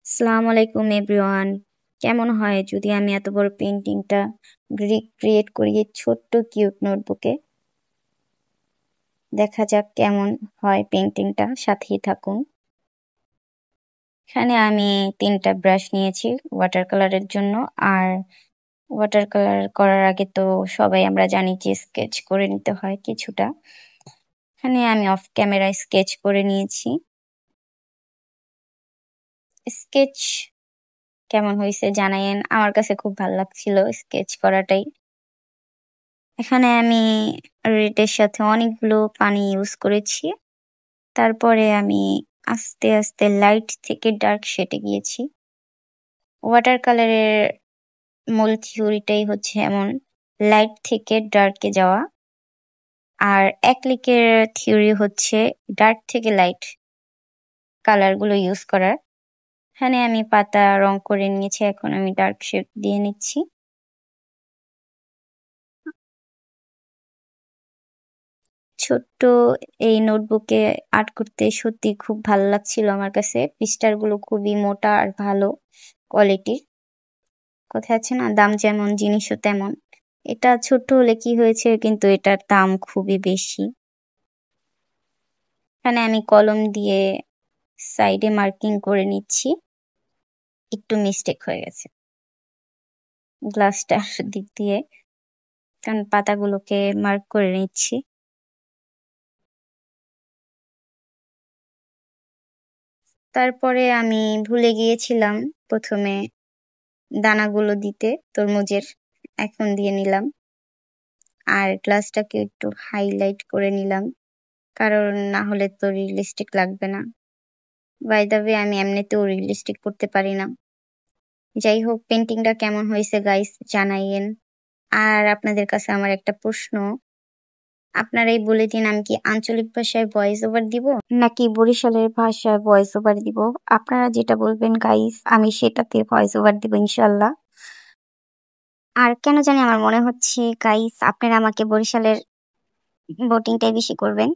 আসসালামু আলাইকুম এভরিওয়ান। কেমন হয় যদি আমি এত বড় পেইন্টিংটা রিক্রিয়েট করি এই ছোট্ট কিউট নোটবুকে? দেখা যাক কেমন হয় পেইন্টিংটা, সাথেই থাকুন। এখানে আমি 3টা ব্রাশ নিয়েছি ওয়াটার কালারের জন্য। আর ওয়াটার কালার করার আগে তো সবাই আমরা জানি যে স্কেচ করে নিতে হয় কিছুটা। এখানে আমি অফ ক্যামেরায় স্কেচ করে নিয়েছি। স্কেচ কেমন হয়েছে জানাইয়েন, আমার কাছে খুব ভালো লাগছিল স্কেচ করাটাই। এখানে আমি রেডের সাথে অনেকগুলো পানি ইউজ করেছি। তারপরে আমি আস্তে আস্তে লাইট থেকে ডার্ক শেডে গিয়েছি। ওয়াটার কালারের মূল থিওরিটাই হচ্ছে এমন, লাইট থেকে ডার্কে যাওয়া। আর অ্যাক্রিলিকের থিওরি হচ্ছে ডার্ক থেকে লাইট কালারগুলো ইউজ করার। এখানে আমি পাতা রং করে নিয়েছি, এখন আমি ডার্ক শেড দিয়ে নিচ্ছি। ছোট্ট এই নোটবুকে আর্ট করতে সত্যি খুব ভালো লাগছিল আমার কাছে। পৃষ্ঠাগুলো খুবই মোটা আর ভালো কোয়ালিটির। কথায় আছে না, দাম যেমন জিনিসও তেমন। এটা ছোট্ট হলে কি হয়েছে, কিন্তু এটার দাম খুবই বেশি। এখানে আমি কলম দিয়ে সাইডে মার্কিং করে নিচ্ছি। একটু মিস্টেক হয়ে গেছে গ্লাসটার দিক দিয়ে, কারণ পাতাগুলোকে মার্ক করে নিচ্ছি। তারপরে আমি ভুলে গিয়েছিলাম প্রথমে দানাগুলো দিতে তরমুজের, এখন দিয়ে নিলাম। আর গ্লাসটাকে একটু হাইলাইট করে নিলাম, কারণ না হলে তো রিয়েলিস্টিক লাগবে না। বাই দ্য ওয়ে, আমি এমনিতেও রিয়েলিস্টিক করতে পারি না। যাই হোক, পেন্টিংটা কেমন হয়েছে গাইস জানাইয়েন। আর আপনাদের কাছে আমার একটা প্রশ্ন, আপনারাই বলে দিন, আমি কি আঞ্চলিক ভাষায় ভয়েস ওভার দিব নাকি বরিশালের ভাষায় ভয়েস ওভার দিব? আপনারা যেটা বলবেন গাইস, আমি সেটাতে ভয়েস ওভার দিব ইনশাল্লাহ। আর কেন জানি আমার মনে হচ্ছে গাইস আপনারা আমাকে বরিশালের ভোটিংটাই বেশি করবেন।